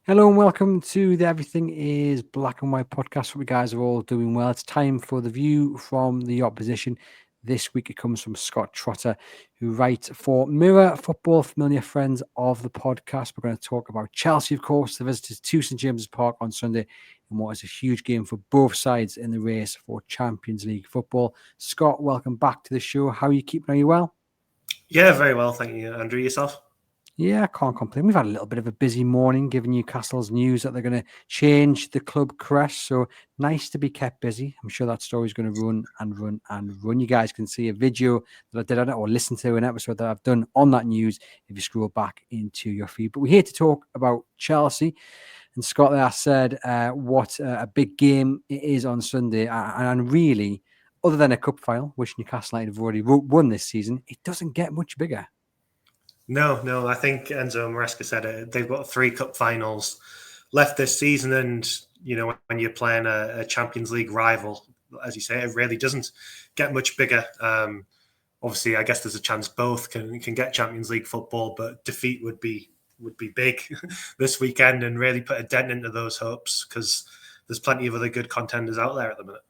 Hello and welcome to the Everything is Black and White podcast. Hope you guys are all doing well. It's time for the view from the opposition. This week it comes from Scott Trotter, who writes for Mirror Football, familiar friends of the podcast. We're going to talk about Chelsea, of course, the visitors to St James's Park on Sunday in what is a huge game for both sides in the race for Champions League football. Scott, welcome back to the show. How are you keeping? Are you well? Yeah, very well. Thank you, Andrew. Yourself? Yeah, I can't complain. We've had a little bit of a busy morning, given Newcastle's news that they're going to change the club crest. So nice to be kept busy. I'm sure that story's going to run and run and run. You guys can see a video that I did on it or listen to an episode that I've done on that news if you scroll back into your feed. But we're here to talk about Chelsea. And Scott there said what a big game it is on Sunday. And really, other than a cup final, which Newcastle United have already won this season, it doesn't get much bigger. No. I think Enzo Maresca said it. They've got 3 cup finals left this season, and when you're playing a Champions League rival, as you say, it really doesn't get much bigger. Obviously, I guess there's a chance both can get Champions League football, but defeat would be big this weekend and really put a dent into those hopes because there's plenty of other good contenders out there at the minute.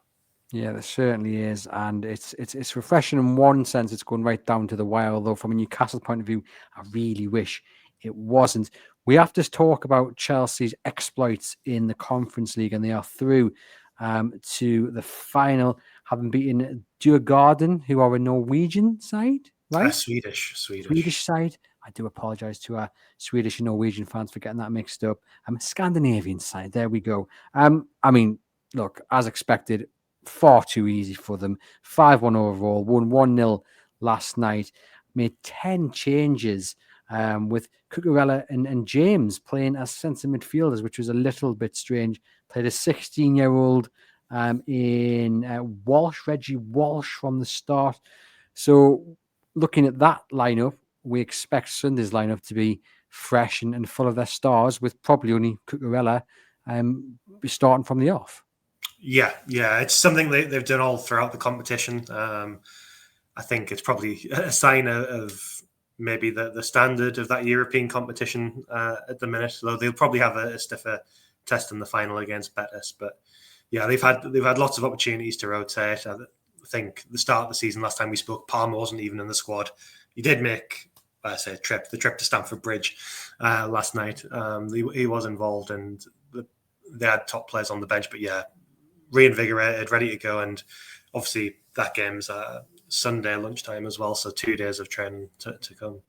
Yeah, there certainly is, and it's refreshing in one sense. It's going right down to the wire. Although from a Newcastle point of view, I really wish it wasn't. We have to talk about Chelsea's exploits in the Conference League, and they are through to the final, having beaten Djurgården, who are a Norwegian side, right? Swedish. Side. I do apologise to our Swedish and Norwegian fans for getting that mixed up. Scandinavian side. There we go. I mean, look, as expected, far too easy for them. 5-1 overall, won 1-0 last night, made 10 changes with Cucurella and James playing as centre midfielders, which was a little bit strange. Played a 16-year-old in Reggie Walsh from the start. So looking at that lineup, we expect Sunday's lineup to be fresh and full of their stars, with probably only Cucurella starting from the off. Yeah, it's something they've done all throughout the competition. I think it's probably a sign of maybe the standard of that European competition at the minute. Though they'll probably have a stiffer test in the final against Betis. But yeah, they've had lots of opportunities to rotate. I think the start of the season, last time we spoke, Palmer wasn't even in the squad. He did make the trip to Stamford Bridge last night. He was involved, and they had top players on the bench. But yeah, reinvigorated, ready to go, and obviously that game's Sunday lunchtime as well, so 2 days of training to come.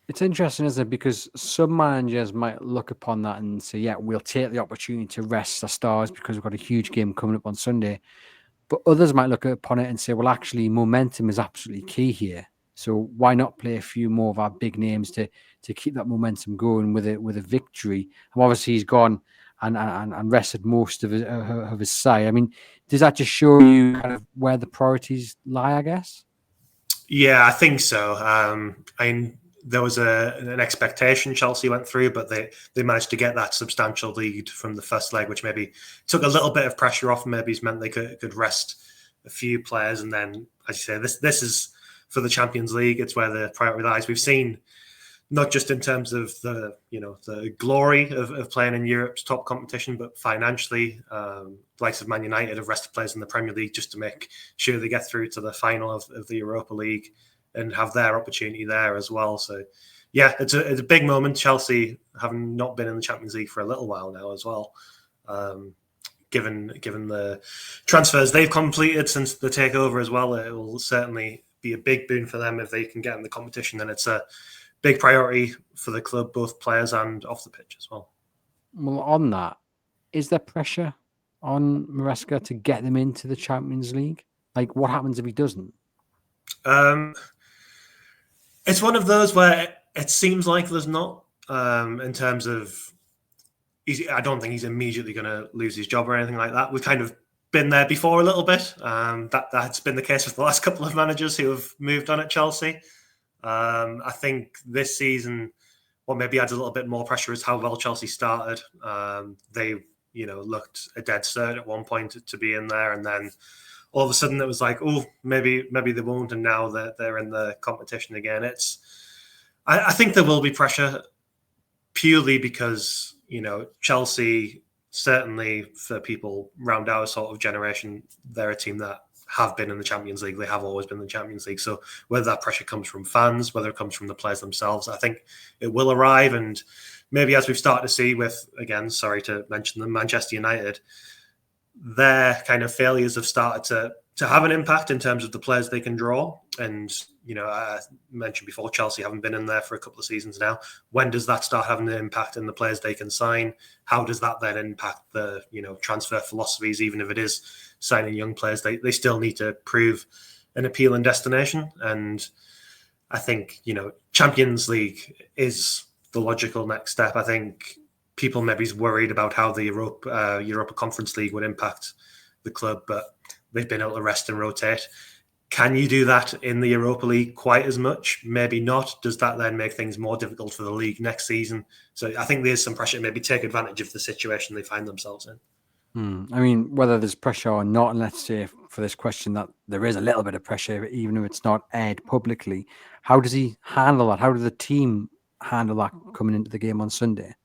It's interesting, isn't it? Because some managers might look upon that and say, yeah, we'll take the opportunity to rest the stars because we've got a huge game coming up on Sunday. But others might look upon it and say, well, actually, momentum is absolutely key here. So why not play a few more of our big names to keep that momentum going with a victory? And obviously he's gone and rested most of his side. I mean, does that just show you kind of where the priorities lie, I guess? Yeah, I think so. There was an expectation Chelsea went through, but they managed to get that substantial lead from the first leg, which maybe took a little bit of pressure off. Maybe it's meant they could rest a few players, and then, as you say, this is for the Champions League. It's where the priority lies. We've seen, not just in terms of the glory of playing in Europe's top competition, but financially, the likes of Man United have rested players in the Premier League just to make sure they get through to the final of the Europa League and have their opportunity there as well. So, yeah, it's a big moment. Chelsea having not been in the Champions League for a little while now as well. Given the transfers they've completed since the takeover as well, it will certainly be a big boon for them if they can get in the competition. And it's a big priority for the club, both players and off the pitch as well. Well, on that, is there pressure on Maresca to get them into the Champions League? Like, what happens if he doesn't? It's one of those where it seems like there's not, in terms of, I don't think he's immediately going to lose his job or anything like that. We've kind of been there before a little bit. That's been the case with the last couple of managers who have moved on at Chelsea. I think this season, what maybe adds a little bit more pressure is how well Chelsea started. They, looked a dead cert at one point to be in there, and then all of a sudden it was like, oh, maybe they won't, and now they're in the competition again. I think there will be pressure purely because Chelsea, certainly for people around our sort of generation, they're a team that have been in the Champions League. They have always been in the Champions League. So whether that pressure comes from fans, whether it comes from the players themselves, I think it will arrive. And maybe as we've started to see with, again, sorry to mention them, Manchester United, their kind of failures have started to have an impact in terms of the players they can draw. And, I mentioned before, Chelsea haven't been in there for a couple of seasons now. When does that start having an impact in the players they can sign? How does that then impact the, transfer philosophies? Even if it is signing young players, they still need to prove an appealing destination. And I think, Champions League is the logical next step. I think people maybe worried about how the Europa Conference League would impact the club, but they've been able to rest and rotate. Can you do that in the Europa League quite as much? Maybe not. Does that then make things more difficult for the league next season? So I think there's some pressure to maybe take advantage of the situation they find themselves in. I mean, whether there's pressure or not, and let's say for this question that there is a little bit of pressure, even if it's not aired publicly, how does he handle that? How does the team handle that coming into the game on Sunday?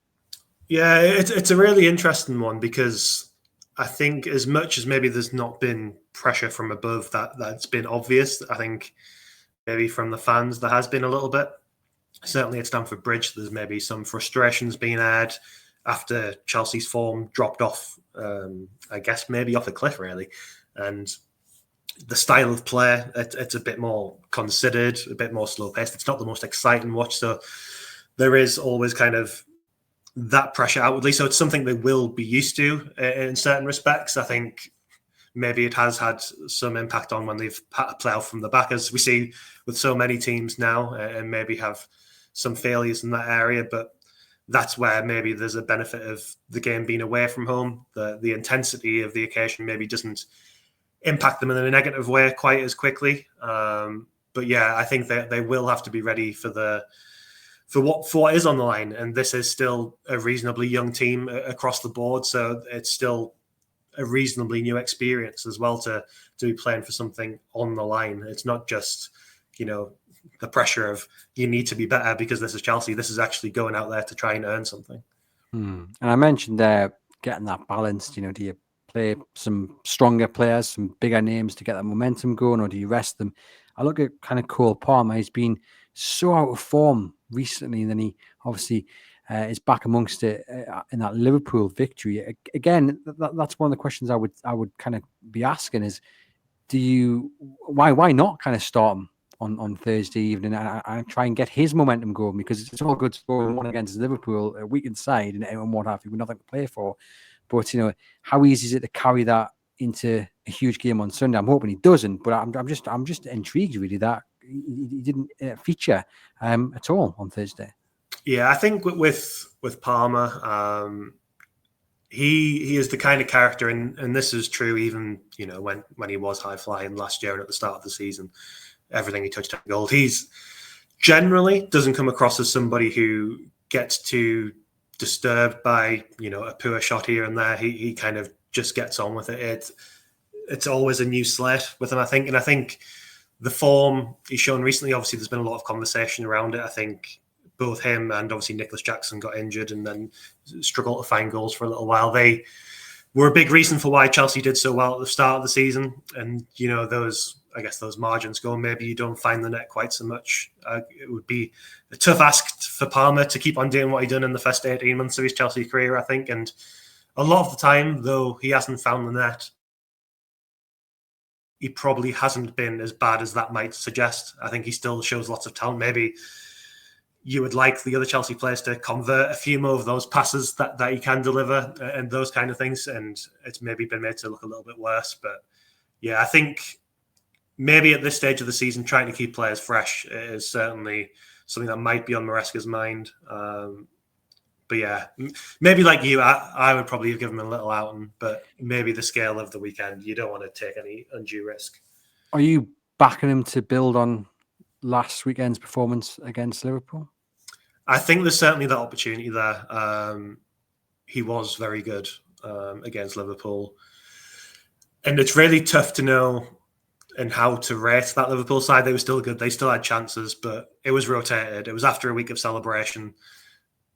Yeah, it's a really interesting one, because I think as much as maybe there's not been pressure from above that's been obvious, I think maybe from the fans there has been a little bit. Certainly at Stamford Bridge, there's maybe some frustrations being had after Chelsea's form dropped off, I guess maybe off a cliff really. And the style of play, it's a bit more considered, a bit more slow-paced. It's not the most exciting watch, so there is always kind of that pressure outwardly. So it's something they will be used to in certain respects. I think maybe it has had some impact on when they've had to play out from the back, as we see with so many teams now, and maybe have some failures in that area. But that's where maybe there's a benefit of the game being away from home. The intensity of the occasion maybe doesn't impact them in a negative way quite as quickly. But yeah, I think that they will have to be ready for what is on the line. And this is still a reasonably young team across the board. So it's still a reasonably new experience as well to be playing for something on the line. It's not just, the pressure of you need to be better because this is Chelsea. This is actually going out there to try and earn something. And I mentioned there getting that balance. Do you play some stronger players, some bigger names to get that momentum going, or do you rest them? I look at kind of Cole Palmer. He's been so out of form recently, and then he obviously is back amongst it in that Liverpool victory. Again, that's one of the questions I would kind of be asking is, why not kind of start him on Thursday evening and try and get his momentum going? Because it's all good scoring one against Liverpool, a weakened side, and what have you, with nothing to play for. But how easy is it to carry that into a huge game on Sunday? I'm hoping he doesn't, but I'm just intrigued really that he didn't feature at all on Thursday. Yeah, I think with Palmer, he is the kind of character, and this is true even when he was high flying last year and at the start of the season, everything he touched on gold. He's generally doesn't come across as somebody who gets too disturbed by a poor shot here and there. He kind of just gets on with it. It's always a new slate with him, I think, and I think the form he's shown recently, obviously there's been a lot of conversation around it. I think both him and obviously Nicholas Jackson got injured and then struggled to find goals for a little while. They were a big reason for why Chelsea did so well at the start of the season. And, those margins go, maybe you don't find the net quite so much. It would be a tough ask for Palmer to keep on doing what he done in the first 18 months of his Chelsea career, I think. And a lot of the time, though he hasn't found the net, he probably hasn't been as bad as that might suggest. I think he still shows lots of talent. Maybe you would like the other Chelsea players to convert a few more of those passes that he can deliver and those kind of things. And it's maybe been made to look a little bit worse. But yeah, I think maybe at this stage of the season, trying to keep players fresh is certainly something that might be on Maresca's mind. But yeah, maybe like you, I would probably have given him a little outing, but maybe the scale of the weekend, you don't want to take any undue risk. Are you backing him to build on last weekend's performance against Liverpool? I think there's certainly that opportunity there. He was very good against Liverpool. And it's really tough to know and how to rate that Liverpool side. They were still good. They still had chances, but it was rotated. It was after a week of celebration.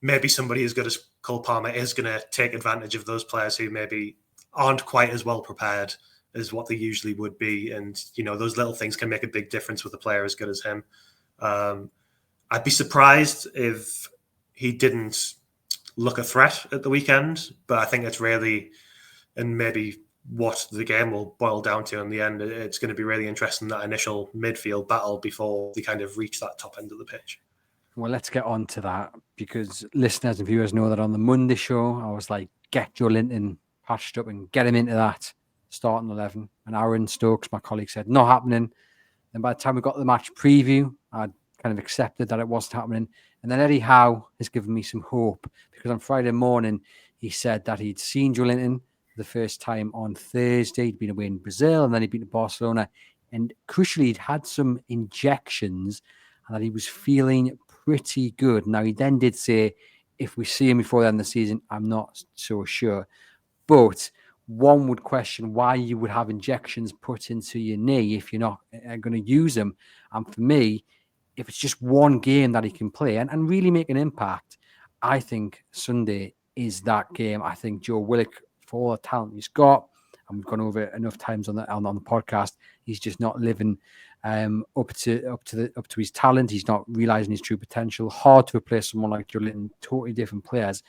maybe somebody as good as Cole Palmer is going to take advantage of those players who maybe aren't quite as well prepared as what they usually would be. And, those little things can make a big difference with a player as good as him. I'd be surprised if he didn't look a threat at the weekend, but I think it's really, and maybe what the game will boil down to in the end, it's going to be really interesting, that initial midfield battle before they kind of reach that top end of the pitch. Well, let's get on to that, because listeners and viewers know that on the Monday show, I was like, get Joelinton patched up and get him into that starting 11. And Aaron Stokes, my colleague, said, not happening. Then by the time we got the match preview, I'd kind of accepted that it wasn't happening. And then Eddie Howe has given me some hope, because on Friday morning, he said that he'd seen Joelinton the first time on Thursday. He'd been away in Brazil, and then he'd been to Barcelona. And crucially, he'd had some injections and that he was feeling pretty good. Now, he then did say, if we see him before the end of the season, I'm not so sure. But one would question why you would have injections put into your knee if you're not going to use them. And for me, if it's just one game that he can play and really make an impact, I think Sunday is that game. I think Joe Willock, for all the talent he's got, and we've gone over it enough times on the podcast, he's just not living up to his talent. He's not realizing his true potential. Hard to replace someone like Joelinton, totally different players.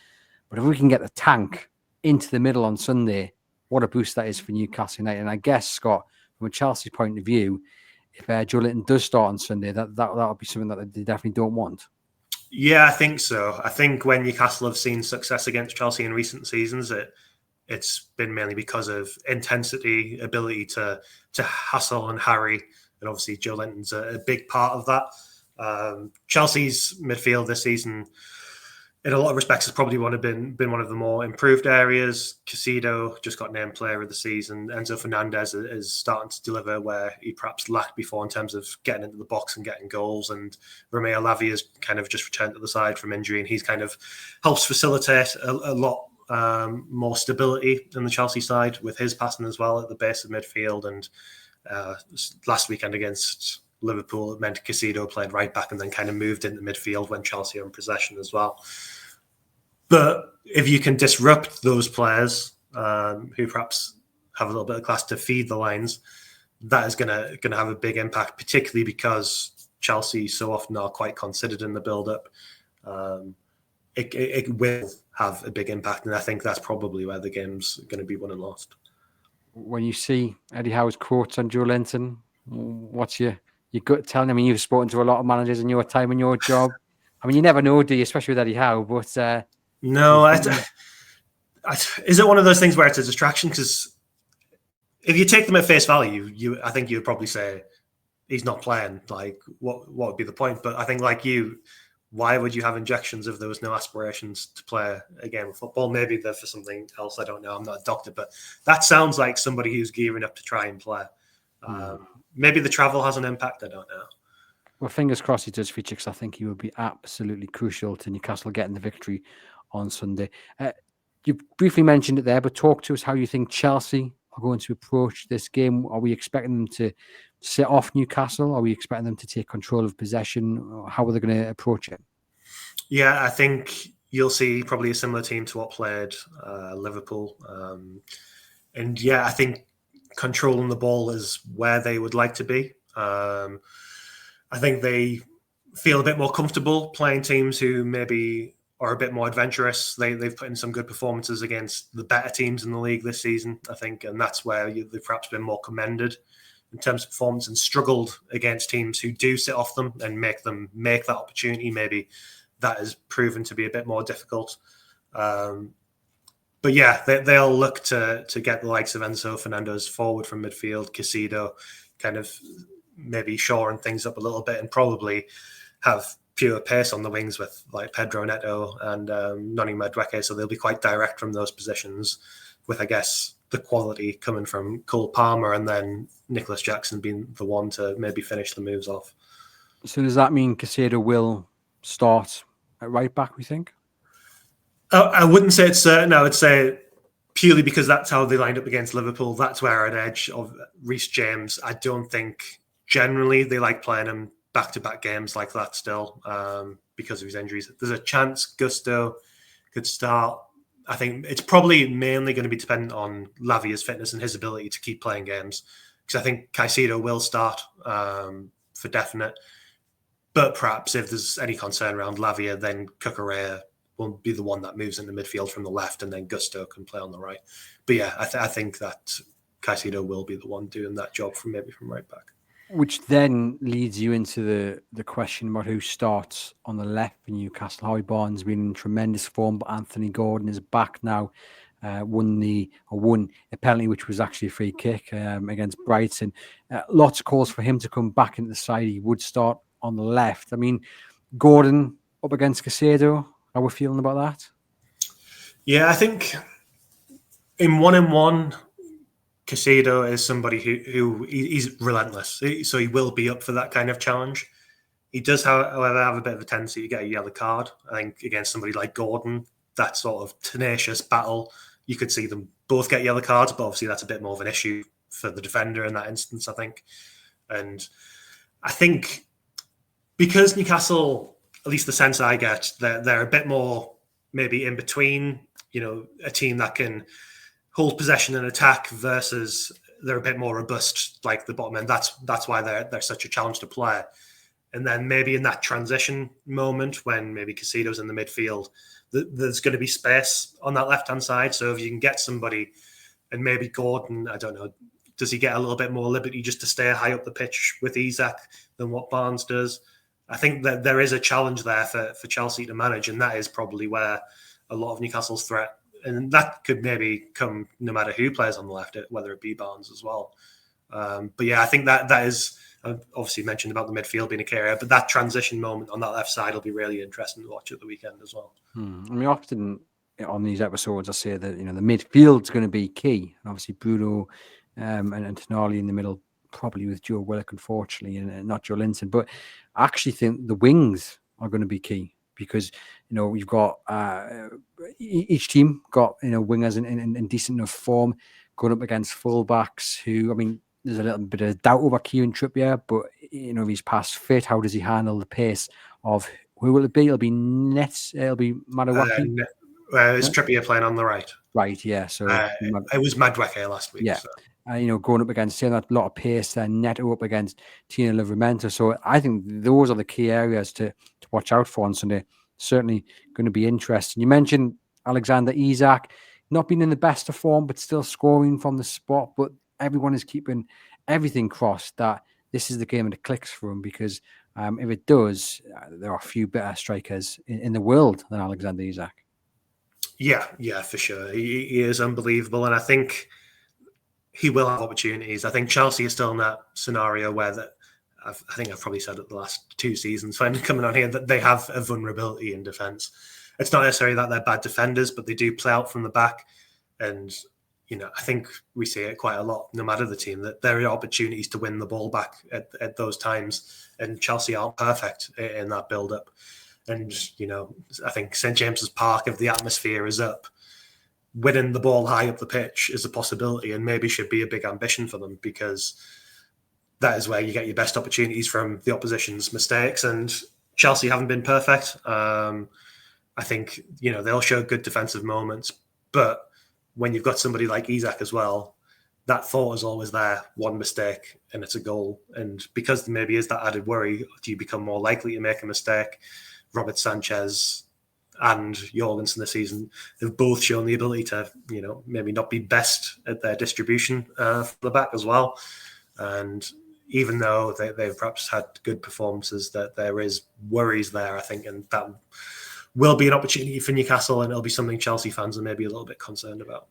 But if we can get the tank into the middle on Sunday, what a boost that is for Newcastle United. And I guess, Scott, from a Chelsea point of view, if Joelinton does start on Sunday, that'll be something that they definitely don't want. Yeah, I think so. I think when Newcastle have seen success against Chelsea in recent seasons, it's been mainly because of intensity, ability to hustle and harry, and obviously Joelinton's a big part of that. Chelsea's midfield this season, in a lot of respects, has probably been one of the more improved areas. Cassada just got named Player of the Season. Enzo Fernandez is starting to deliver where he perhaps lacked before in terms of getting into the box and getting goals. And Romeo Lavia's kind of just returned to the side from injury, and he's kind of helps facilitate a lot more stability in the Chelsea side with his passing as well at the base of midfield. And last weekend against Liverpool, it meant Cassada played right back and then kind of moved into midfield when Chelsea are in possession as well. But if you can disrupt those players who perhaps have a little bit of class to feed the lines, that is going to have a big impact, particularly because Chelsea so often are quite considered in the build-up. It will have a big impact, and I think that's probably where the game's going to be won and lost. When you see Eddie Howe's quotes on Joelinton, what's your gut telling? I mean, you've spoken to a lot of managers in your time in your job. I mean, you never know, do you? Especially with Eddie Howe. But no, is it one of those things where it's a distraction? Because if you take them at face value, I think you would probably say he's not playing. Like, what would be the point? But I think, like you, why would you have injections if there was no aspirations to play a game of football? Maybe they're for something else. I don't know. I'm not a doctor, but that sounds like somebody who's gearing up to try and play. Maybe the travel has an impact. I don't know. Well, fingers crossed he does feature, because I think he would be absolutely crucial to Newcastle getting the victory on Sunday. You briefly mentioned it there, but talk to us how you think Chelsea are going to approach this game. Are we expecting them to sit off Newcastle? Are we expecting them to take control of possession? How are they going to approach it? Yeah, I think you'll see probably a similar team to what played Liverpool. And yeah, I think controlling the ball is where they would like to be. I think they feel a bit more comfortable playing teams who maybe are a bit more adventurous. They've put in some good performances against the better teams in the league this season, I think, and that's where they've perhaps been more commended in terms of performance, and struggled against teams who do sit off them and make them make that opportunity. Maybe that has proven to be a bit more difficult. But yeah, they'll look to get the likes of Enzo Fernandez forward from midfield, Cassada kind of maybe shoring things up a little bit, and probably have pure pace on the wings with like Pedro Neto and Noni Madueke. So they'll be quite direct from those positions, with, I guess, the quality coming from Cole Palmer and then Nicholas Jackson being the one to maybe finish the moves off. So does that mean Cassada will start at right back, we think? I wouldn't say it's certain. I would say purely because that's how they lined up against Liverpool. That's where I'd edge of Reece James. I don't think generally they like playing him back-to-back games like that still. because of his injuries. There's a chance Gusto could start. I think it's probably mainly going to be dependent on Lavia's fitness and his ability to keep playing games, because I think Caicedo will start for definite. But perhaps if there's any concern around Lavia, then Cucurella will be the one that moves into midfield from the left, and then Gusto can play on the right. But yeah, I think that Caicedo will be the one doing that job from right back. Which then leads you into the question about who starts on the left for Newcastle. Harvey Barnes has been in tremendous form, but Anthony Gordon is back now. Won a penalty, which was actually a free kick against Brighton. Lots of calls for him to come back into the side. He would start on the left. I mean, Gordon up against Cassada. How are we feeling about that? Yeah, I think in one, Cassada is somebody who he's relentless, so he will be up for that kind of challenge. He does, however, have a bit of a tendency to get a yellow card. I think against somebody like Gordon, that sort of tenacious battle, you could see them both get yellow cards, but obviously that's a bit more of an issue for the defender in that instance, I think. And I think because Newcastle, at least the sense I get, they're a bit more maybe in between, a team that can hold possession and attack versus they're a bit more robust like the bottom end. That's why they're such a challenge to play. And then maybe in that transition moment when maybe Caicedo's in the midfield, there's going to be space on that left-hand side. So if you can get somebody, and maybe Gordon, I don't know, does he get a little bit more liberty just to stay high up the pitch with Isak than what Barnes does? I think that there is a challenge there for Chelsea to manage, and that is probably where a lot of Newcastle's threat, and that could maybe come no matter who plays on the left, whether it be Barnes as well. But yeah, I think that is, I've obviously mentioned about the midfield being a key area, but that transition moment on that left side will be really interesting to watch at the weekend as well. I mean, often on these episodes, I say that, the midfield's going to be key. And obviously Bruno and Tonali in the middle, probably with Joe Willock, unfortunately, and not Joelinton. But I actually think the wings are going to be key because, we've got each team got, wingers in decent enough form going up against fullbacks who, I mean, there's a little bit of doubt over Kieran Trippier, but, if he's past fit, how does he handle the pace of, who will it be? It'll be Madueke. Is Trippier playing on the right? Right, yeah. So it was Madueke last week. Yeah. So. Going up against a lot of pace there, Neto up against Tino Livramento. So I think those are the key areas to watch out for on Sunday. Certainly going to be interesting. You mentioned Alexander Isak, not being in the best of form, but still scoring from the spot. But everyone is keeping everything crossed that this is the game that clicks for him, because if it does, there are a few better strikers in the world than Alexander Isak. Yeah, for sure. He is unbelievable. And I think he will have opportunities. I think Chelsea is still in that scenario where I think I've probably said it the last 2 seasons when coming on here, that they have a vulnerability in defence. It's not necessarily that they're bad defenders, but they do play out from the back. And, I think we see it quite a lot, no matter the team, that there are opportunities to win the ball back at those times. And Chelsea aren't perfect in that build-up. And, I think St. James's Park, if the atmosphere is up, winning the ball high up the pitch is a possibility and maybe should be a big ambition for them, because that is where you get your best opportunities from the opposition's mistakes. And Chelsea haven't been perfect. I think, they'll show good defensive moments, but when you've got somebody like Isak as well, that thought is always there. One mistake and it's a goal. And because there maybe is that added worry, do you become more likely to make a mistake? Robert Sanchez and Joelinton this season have both shown the ability to, maybe not be best at their distribution for the back as well. And even though they've perhaps had good performances, that there is worries there, I think, and that will be an opportunity for Newcastle, and it'll be something Chelsea fans are maybe a little bit concerned about.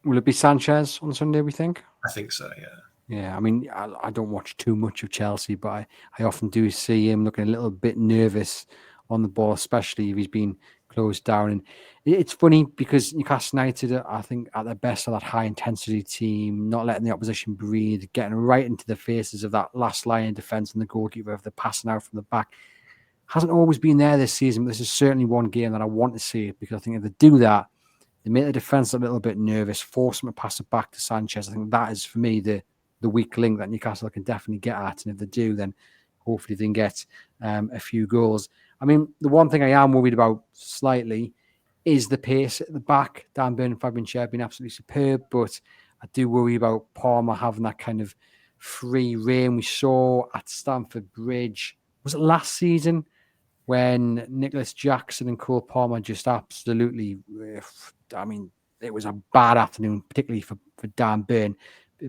Will it be Sanchez on Sunday, we think? I think so, yeah. Yeah, I mean, I don't watch too much of Chelsea, but I often do see him looking a little bit nervous on the ball, especially if he's been closed down. And it's funny because Newcastle United, I think, at their best are that high-intensity team, not letting the opposition breathe, getting right into the faces of that last line of defence and the goalkeeper if they're passing out from the back. Hasn't always been there this season, but this is certainly one game that I want to see it, because I think if they do that, they make the defence a little bit nervous, force them to pass it back to Sanchez. I think that is, for me, the weak link that Newcastle can definitely get at. And if they do, then hopefully they can get a few goals. I mean, the one thing I am worried about slightly is the pace at the back. Dan Burn and Fabian Schär have been absolutely superb, but I do worry about Palmer having that kind of free reign we saw at Stamford Bridge. Was it last season when Nicholas Jackson and Cole Palmer just absolutely, I mean, it was a bad afternoon, particularly for Dan Burn,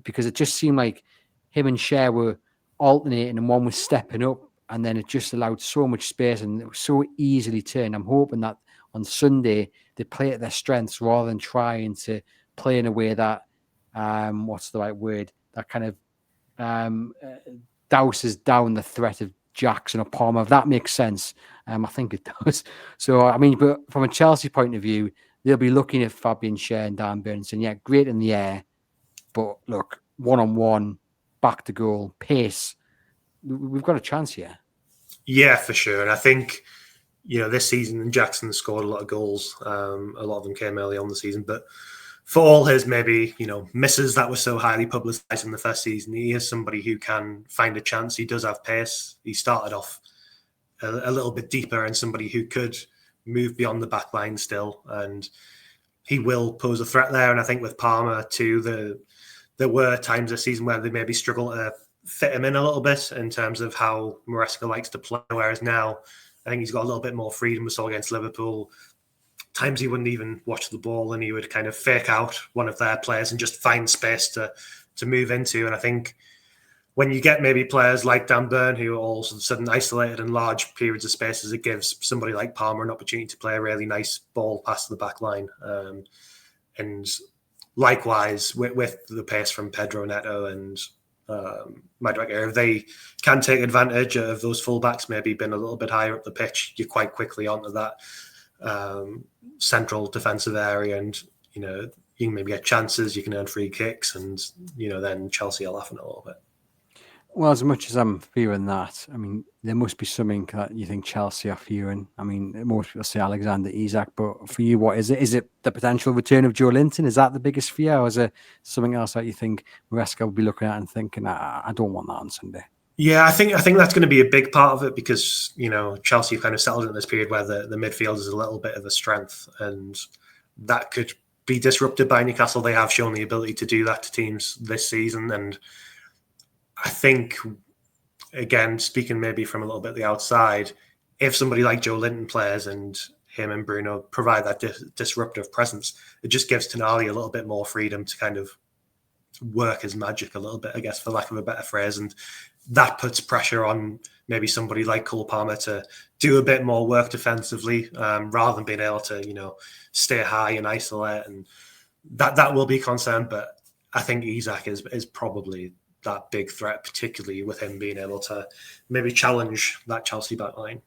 because it just seemed like him and Schär were alternating and one was stepping up, and then it just allowed so much space and it was so easily turned. I'm hoping that on Sunday they play at their strengths rather than trying to play in a way that, what's the right word, that kind of douses down the threat of Jackson or Palmer, if that makes sense. I think it does. So, I mean, but from a Chelsea point of view, they'll be looking at Fabian Schär and Dan Burn saying, yeah, great in the air, but look, one-on-one, back to goal, pace, we've got a chance here. Yeah, for sure. And I think, this season Jackson scored a lot of goals. A lot of them came early on the season, but for all his maybe, misses that were so highly publicised in the first season, he is somebody who can find a chance. He does have pace. He started off a little bit deeper and somebody who could move beyond the back line still. And he will pose a threat there. And I think with Palmer too, there were times this season where they maybe struggle to fit him in a little bit in terms of how Maresca likes to play. Whereas now, I think he's got a little bit more freedom. We saw against Liverpool. Times he wouldn't even watch the ball and he would kind of fake out one of their players and just find space to move into. And I think when you get maybe players like Dan Burn who are all of a sudden isolated in large periods of spaces, it gives somebody like Palmer an opportunity to play a really nice ball past the back line. And likewise with the pace from Pedro Neto and Madueke, if they can take advantage of those fullbacks, maybe been a little bit higher up the pitch, you're quite quickly onto that central defensive area, and you can maybe get chances, you can earn free kicks, and then Chelsea are laughing a little bit. Well, as much as I'm fearing that, I mean, there must be something that you think Chelsea are fearing. I mean, most people say Alexander Isak, but for you, what is it? Is it the potential return of Joelinton? Is that the biggest fear, or is it something else that you think Maresca will be looking at and thinking, I don't want that on Sunday? Yeah, I think that's going to be a big part of it because, Chelsea kind of settled in this period where the midfield is a little bit of a strength, and that could be disrupted by Newcastle. They have shown the ability to do that to teams this season. And I think, again, speaking maybe from a little bit the outside, if somebody like Joelinton plays and him and Bruno provide that disruptive presence, it just gives Tonali a little bit more freedom to kind of work his magic a little bit, I guess, for lack of a better phrase. And that puts pressure on maybe somebody like Cole Palmer to do a bit more work defensively, rather than being able to, stay high and isolate. And that will be a concern. But I think Isak is probably that big threat, particularly with him being able to maybe challenge that Chelsea back line.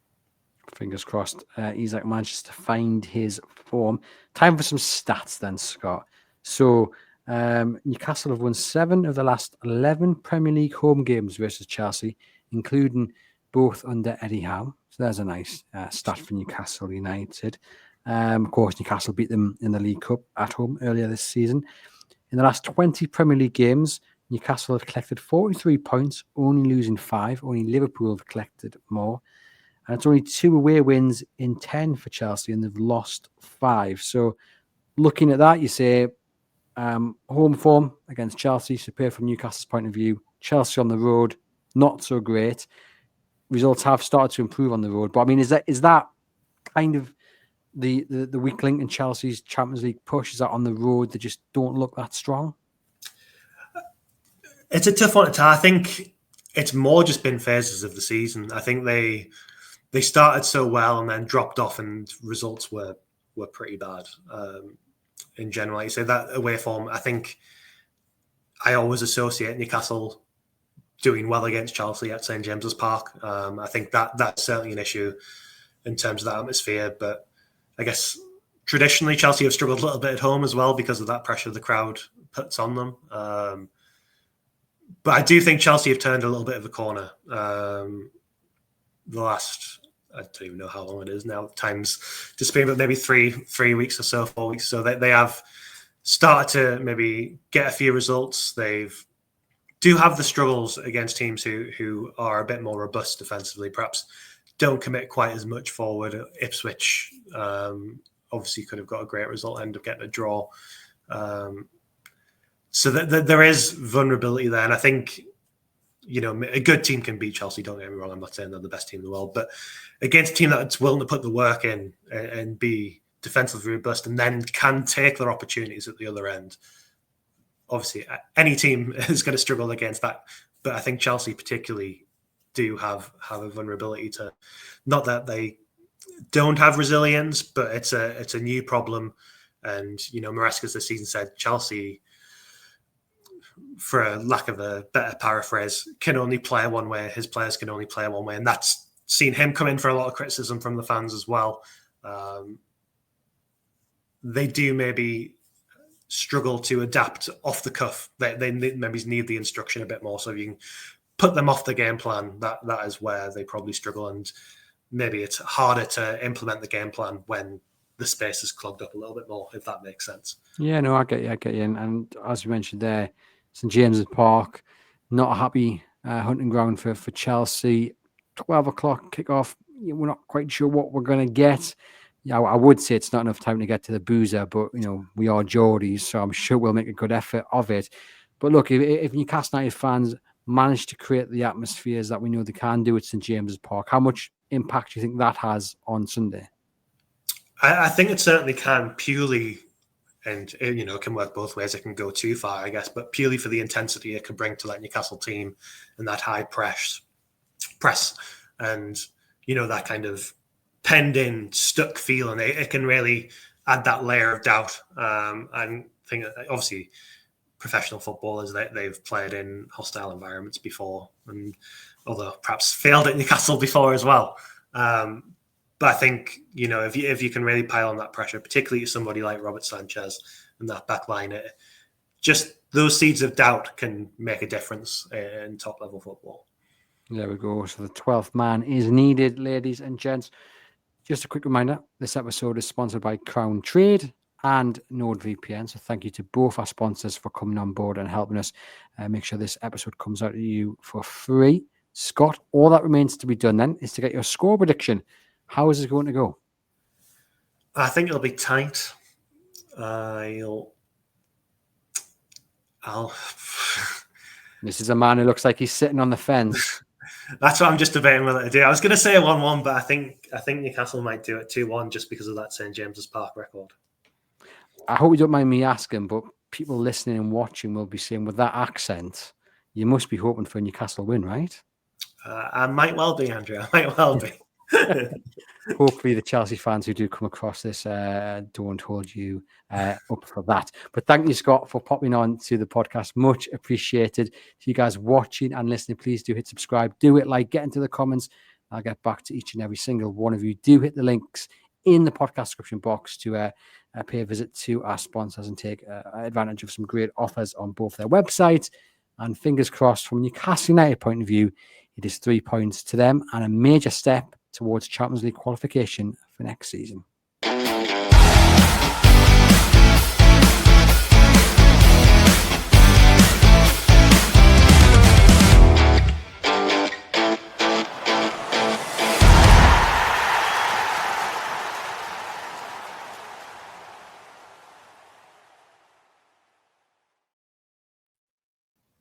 Fingers crossed. Isak manages to find his form. Time for some stats then, Scott. So Newcastle have won 7 of the last 11 Premier League home games versus Chelsea, including both under Eddie Howe. So there's a nice stat for Newcastle United. Of course, Newcastle beat them in the League Cup at home earlier this season. In the last 20 Premier League games, Newcastle have collected 43 points, only losing 5. Only Liverpool have collected more. And it's only 2 away wins in 10 for Chelsea, and they've lost 5. So looking at that, you say home form against Chelsea, superb from Newcastle's point of view. Chelsea on the road, not so great. Results have started to improve on the road. But I mean, is that kind of the weak link in Chelsea's Champions League push? Is that on the road they just don't look that strong? It's a tough one to tell. I think it's more just been phases of the season. I think they started so well and then dropped off, and results were pretty bad in general. Like you say, that away form, I think I always associate Newcastle doing well against Chelsea at St James's Park. I think that's certainly an issue in terms of that atmosphere. But I guess traditionally Chelsea have struggled a little bit at home as well because of that pressure the crowd puts on them. But I do think Chelsea have turned a little bit of a corner. The last, I don't even know how long it is now, time's disappearing, but maybe 3 weeks or so, 4 weeks. So they have started to maybe get a few results. They've do have the struggles against teams who are a bit more robust defensively, perhaps don't commit quite as much forward. Ipswich obviously could have got a great result, end up getting a draw. So there is vulnerability there. And I think, a good team can beat Chelsea, don't get me wrong. I'm not saying they're the best team in the world, but against a team that's willing to put the work in and be defensively robust and then can take their opportunities at the other end. Obviously, any team is going to struggle against that. But I think Chelsea particularly do have a vulnerability to, not that they don't have resilience, but it's a new problem. And, Maresca's this season said Chelsea, for a lack of a better paraphrase, can only play one way. His players can only play one way. And that's seen him come in for a lot of criticism from the fans as well. They do maybe struggle to adapt off the cuff. They maybe need the instruction a bit more. So if you can put them off the game plan, that is where they probably struggle. And maybe it's harder to implement the game plan when the space is clogged up a little bit more, if that makes sense. Yeah, no, I get you. And as you mentioned there, St James's Park, not a happy hunting ground for Chelsea. 12 o'clock kickoff. We're not quite sure what we're going to get. Yeah, I would say it's not enough time to get to the boozer, but we are Geordies, so I'm sure we'll make a good effort of it. But look, if Newcastle United fans manage to create the atmospheres that we know they can do at St James's Park, how much impact do you think that has on Sunday? I think it certainly can, purely, and it can work both ways. It can go too far, I guess, but purely for the intensity it can bring to that Newcastle team and that high press, and that kind of penned in, stuck feeling. It can really add that layer of doubt. And I think obviously professional footballers, they've played in hostile environments before, and although perhaps failed at Newcastle before as well. But I think, if you can really pile on that pressure, particularly somebody like Robert Sanchez and that back line, just those seeds of doubt can make a difference in top level football. There we go. So the 12th man is needed, ladies and gents. Just a quick reminder, this episode is sponsored by Crown Trade and NordVPN. So thank you to both our sponsors for coming on board and helping us make sure this episode comes out to you for free. Scott, all that remains to be done then is to get your score prediction. How is it going to go? I think it'll be tight. This is a man who looks like he's sitting on the fence. That's what I'm just debating whether to do. I was going to say 1-1, but I think Newcastle might do it 2-1 just because of that St James's Park record. I hope you don't mind me asking, but people listening and watching will be saying, with that accent, you must be hoping for a Newcastle win, right? I might well be, Andrew. I might well be. Hopefully the Chelsea fans who do come across this don't hold you up for that. But thank you, Scott, for popping on to the podcast. Much appreciated. To you guys watching and listening, please do hit subscribe, do it, like, get into the comments. I'll get back to each and every single one of you. Do hit the links in the podcast description box to pay a visit to our sponsors and take advantage of some great offers on both their websites. And fingers crossed, from Newcastle United point of view, it is 3 points to them and a major step towards Champions League qualification for next season.